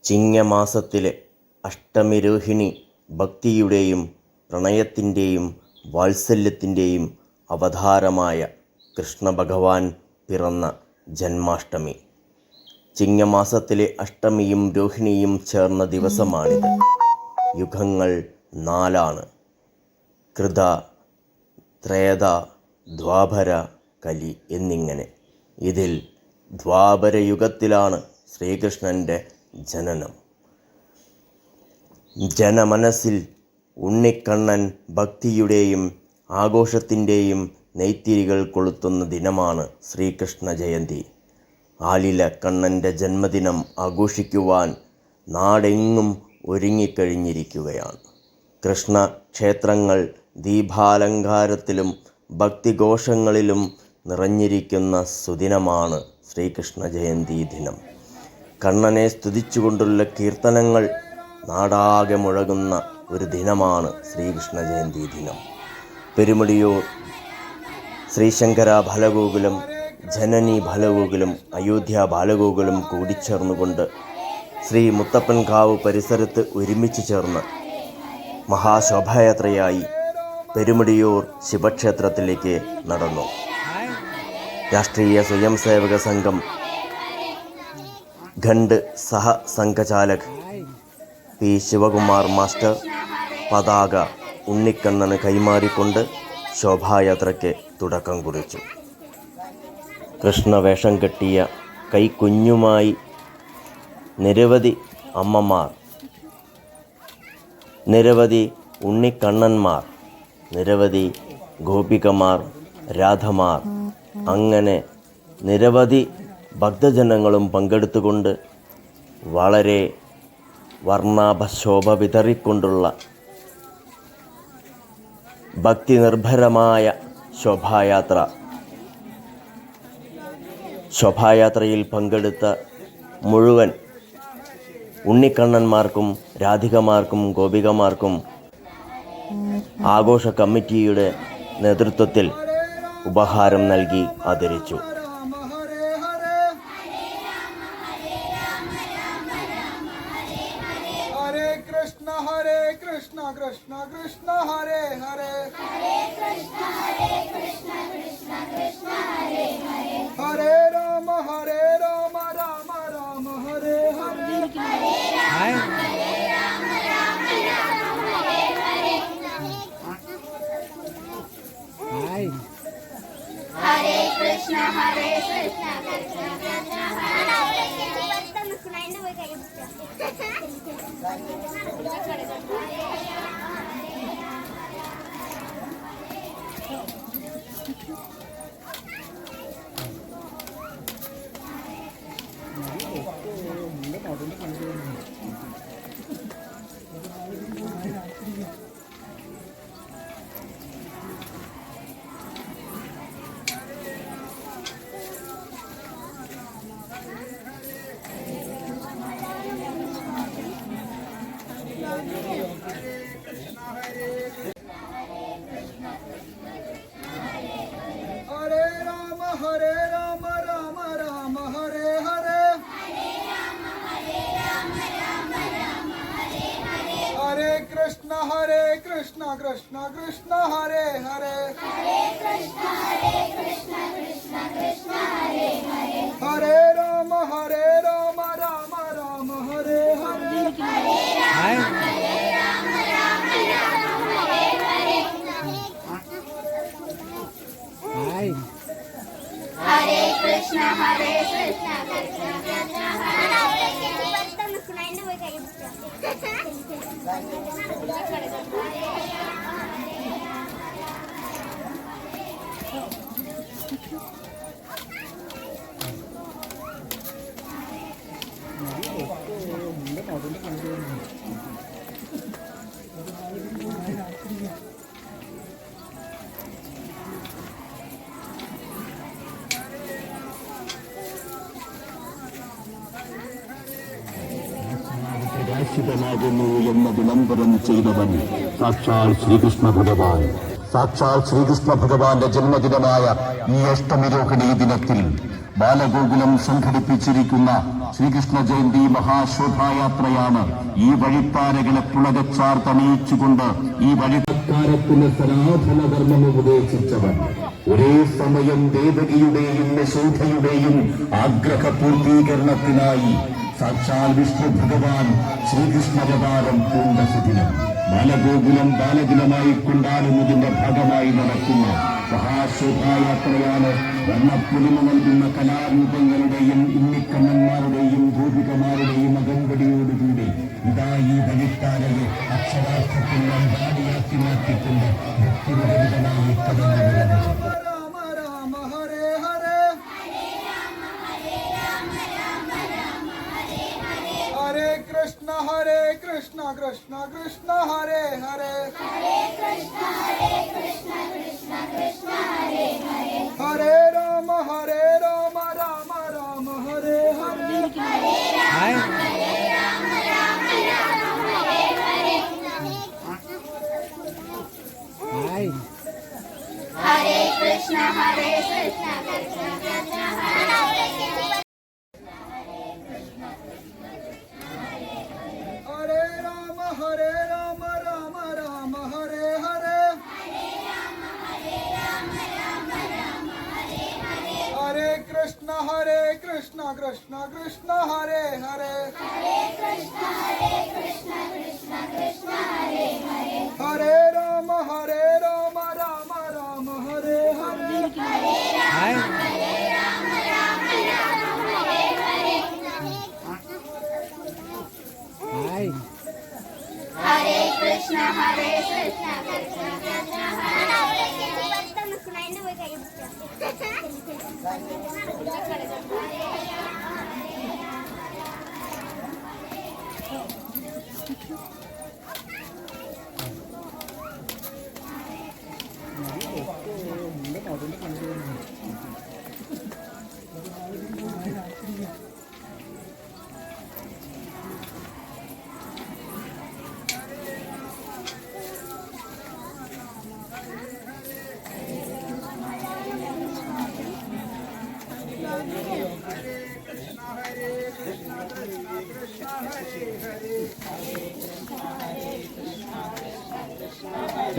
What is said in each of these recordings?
ചിങ്ങമാസത്തിലെ അഷ്ടമിരോഹിണി ഭക്തിയുടെയും പ്രണയത്തിൻ്റെയും വാത്സല്യത്തിൻ്റെയും അവതാരമായ കൃഷ്ണഭഗവാൻ പിറന്ന ജന്മാഷ്ടമി. ചിങ്ങമാസത്തിലെ അഷ്ടമിയും രോഹിണിയും ചേർന്ന ദിവസമാണിത്. യുഗങ്ങൾ 4 കൃത, ത്രേത, ദ്വാപര, കലി എന്നിങ്ങനെ. ഇതിൽ ദ്വാപരയുഗത്തിലാണ് ശ്രീകൃഷ്ണൻ്റെ ജനനം. ജനമനസ്സിൽ ഉണ്ണിക്കണ്ണൻ ഭക്തിയുടെയും ആഘോഷത്തിൻ്റെയും നെയ്ത്തിരികൾ കൊളുത്തുന്ന ദിനമാണ് ശ്രീകൃഷ്ണ ജയന്തി. ആലില കണ്ണൻ്റെ ജന്മദിനം ആഘോഷിക്കുവാൻ നാടെങ്ങും ഒരുങ്ങിക്കഴിഞ്ഞിരിക്കുകയാണ്. കൃഷ്ണ ക്ഷേത്രങ്ങൾ ദീപാലങ്കാരത്തിലും ഭക്തിഘോഷങ്ങളിലും നിറഞ്ഞിരിക്കുന്ന സുദിനമാണ് ശ്രീകൃഷ്ണ ജയന്തി ദിനം. കണ്ണനെ സ്തുതിച്ചുകൊണ്ടുള്ള കീർത്തനങ്ങൾ നാടാകെ മുഴങ്ങുന്ന ഒരു ദിനമാണ് ശ്രീകൃഷ്ണ ജയന്തി ദിനം. പെരുമുടിയൂർ ശ്രീശങ്കര ബാലഗോകുലം, ജനനി ബാലഗോകുലം, അയോധ്യ ബാലഗോകുലം കൂടിച്ചേർന്നുകൊണ്ട് ശ്രീ മുത്തപ്പൻകാവ് പരിസരത്ത് ഒരുമിച്ച് ചേർന്ന് മഹാശോഭായാത്രയായി പെരുമുടിയൂർ ശിവക്ഷേത്രത്തിലേക്ക് നടന്നു. രാഷ്ട്രീയ സ്വയം സേവക സംഘം ഖണ്ഡ് സഹ സംഘചാലക് പി ശിവകുമാർ മാസ്റ്റർ പതാക ഉണ്ണിക്കണ്ണന് കൈമാറിക്കൊണ്ട് ശോഭായാത്രയ്ക്ക് തുടക്കം കുറിച്ചു. കൃഷ്ണവേഷം കെട്ടിയ കൈക്കുഞ്ഞുമായി നിരവധി അമ്മമാർ, നിരവധി ഉണ്ണിക്കണ്ണന്മാർ, നിരവധി ഗോപികമാർ, രാധമാർ, അങ്ങനെ നിരവധി ഭക്തജനങ്ങളും പങ്കെടുത്തുകൊണ്ട് വളരെ വർണ്ണാഭശോഭ വിതറിക്കൊണ്ടുള്ള ഭക്തി നിർഭരമായ ശോഭായാത്രയിൽ പങ്കെടുത്ത മുഴുവൻ ഉണ്ണിക്കണ്ണന്മാർക്കും രാധികമാർക്കും ഗോപികമാർക്കും ആഘോഷ കമ്മിറ്റിയുടെ നേതൃത്വത്തിൽ ഉപഹാരം നൽകി ആദരിച്ചു. Hare Krishna Krishna Krishna Hare Hare Hare Krishna Krishna Krishna Hare Hare Hare Rama Rama Rama Hare Hare Hare Rama Rama Hare Hare Hare Krishna Krishna Krishna Hare Krishna Krishna Krishna Hare Hare Hare Krishna Krishna Krishna Hare Hare Hare Rama Rama Rama Hare Hare Hare Rama Rama Hare Hare Hare Krishna Krishna Krishna Hare പ്രകാശിതനാകുന്നു എന്ന വിളംബരം ചെയ്തവൻ സാക്ഷാൽ ശ്രീകൃഷ്ണ ഭഗവാൻ. സാക്ഷാൽ ശ്രീകൃഷ്ണ ഭഗവാന്റെ ജന്മദിനമായ ഈ അഷ്ടമിരോഹിണി ദിനത്തിൽ ബാലഗോകുലം സംഘടിപ്പിച്ചിരിക്കുന്ന ശ്രീകൃഷ്ണ ജയന്തി മഹാശോഭായാത്രയാണ് ഈ വഴിത്താരകളെ പുളകച്ചാർത്തണിയിച്ചുകൊണ്ട് ഈ വഴിക്കാരത്തിന് സനാതന ധർമ്മം ഉപദേശിച്ചവൻ ഒരേ സമയം ദേവകിയുടെയും യശോധയുടെയും ആഗ്രഹ പൂർത്തീകരണത്തിനായി സാക്ഷാൽ വിഷ്ണു ഭഗവാൻ ശ്രീകൃഷ്ണവതാരം പൂണ്ട സുദിനം ബാലഗോകുലം ബാലകുലമായി കൊണ്ടാടുന്നതിന്റെ ഭാഗമായി നടക്കുന്ന മഹാശോഭായാത്രയാണ് വർണ്ണപ്പൊലിമ നൽകുന്ന കലാരൂപങ്ങളുടെയും ഇന്നിക്കണ്ണന്മാരുടെയും ഗോപികമാരുടെയും അകമ്പടിയോടുകൂടി ഇതാ ഈ വഴിത്താരയെ അക്ഷരാർത്ഥത്തിൽ അമ്പാടിയാക്കി മാറ്റിക്കൊണ്ട് ഭക്തിരഹിതമായി കടന്നു വരുന്നത്. രാമ രാമ ഹരേ ഹരേ ഹരേ കൃഷ്ണ കൃഷ്ണ കൃഷ്ണ ഹരേ ഹരേ ഹരേ രാമ രാമ രാമ ഹരേ ഹരേ Hare Krishna, Krishna Krishna, Hare Hare Rama Rama Rama Hare ഹരേ ഹരേ കൃഷ്ണ കൃഷ്ണ കൃഷ്ണ ഹരേ ഹരേ ഹരേ രാമ രാമ ഹരേ ഹരേ Hare Krishna, Krishna Krishna,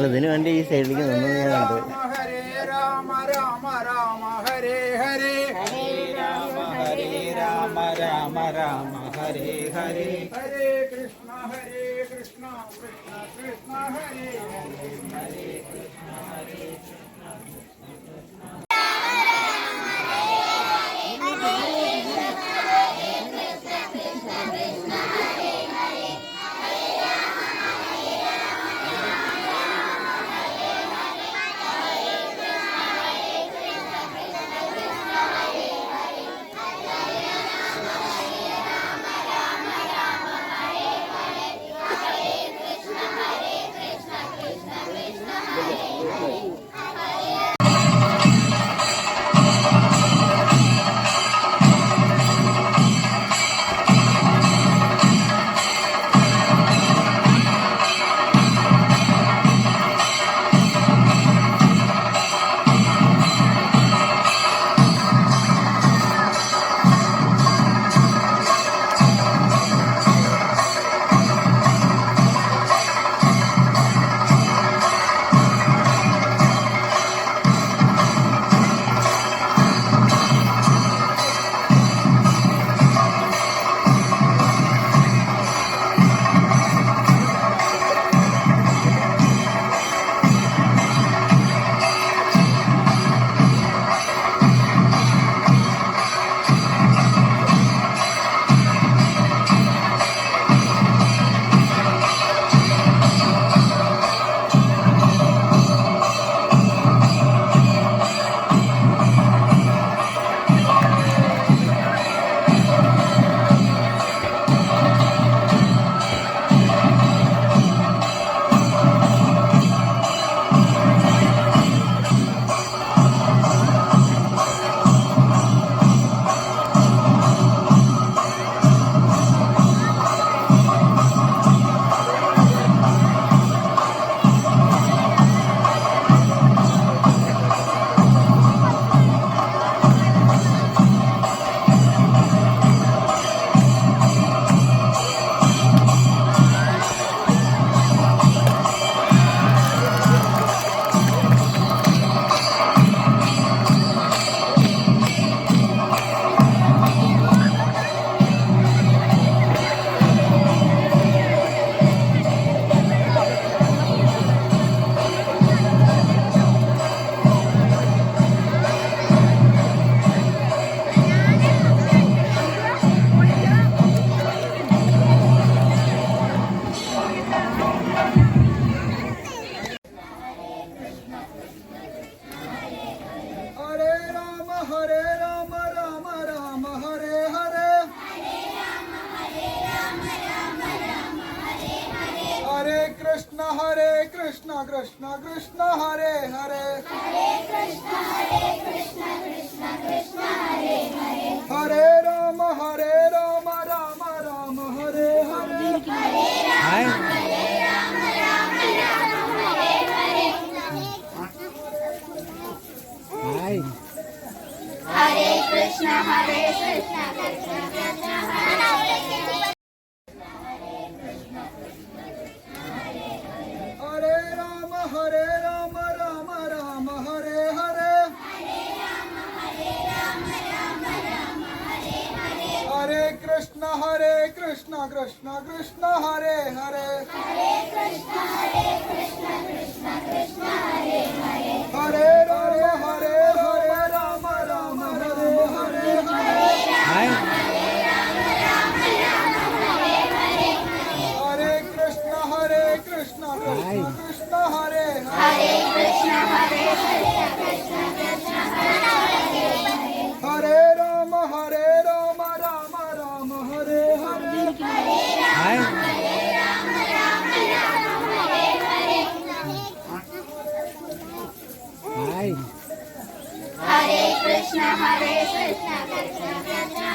ഇതിനു വേണ്ടി ഈ സൈഡിലേക്ക് നിന്നത് ഞാൻ കണ്ടു. ഹരേ രാമ രാമ രാമ ഹരേ ഹരേ രാമ രാമ രാമ ഹരേ ഹരേ ഹരേ കൃഷ്ണ കൃഷ്ണ കൃഷ്ണ ഹരേ ഹരേ कृष्ण कृष्ण कृष्ण हरे हरे हरे राम राम राम हरे हरे हरे कृष्ण कृष्ण कृष्ण हरे राम राम राम हरे हरे हरे कृष्ण कृष्ण कृष्ण हरे हरे हरे राम राम हरे हरे हरे कृष्ण कृष्ण कृष्ण हरे हरे कृष्ण हरे राम राम हरे हरे हरे कृष्ण कृष्ण कृष्ण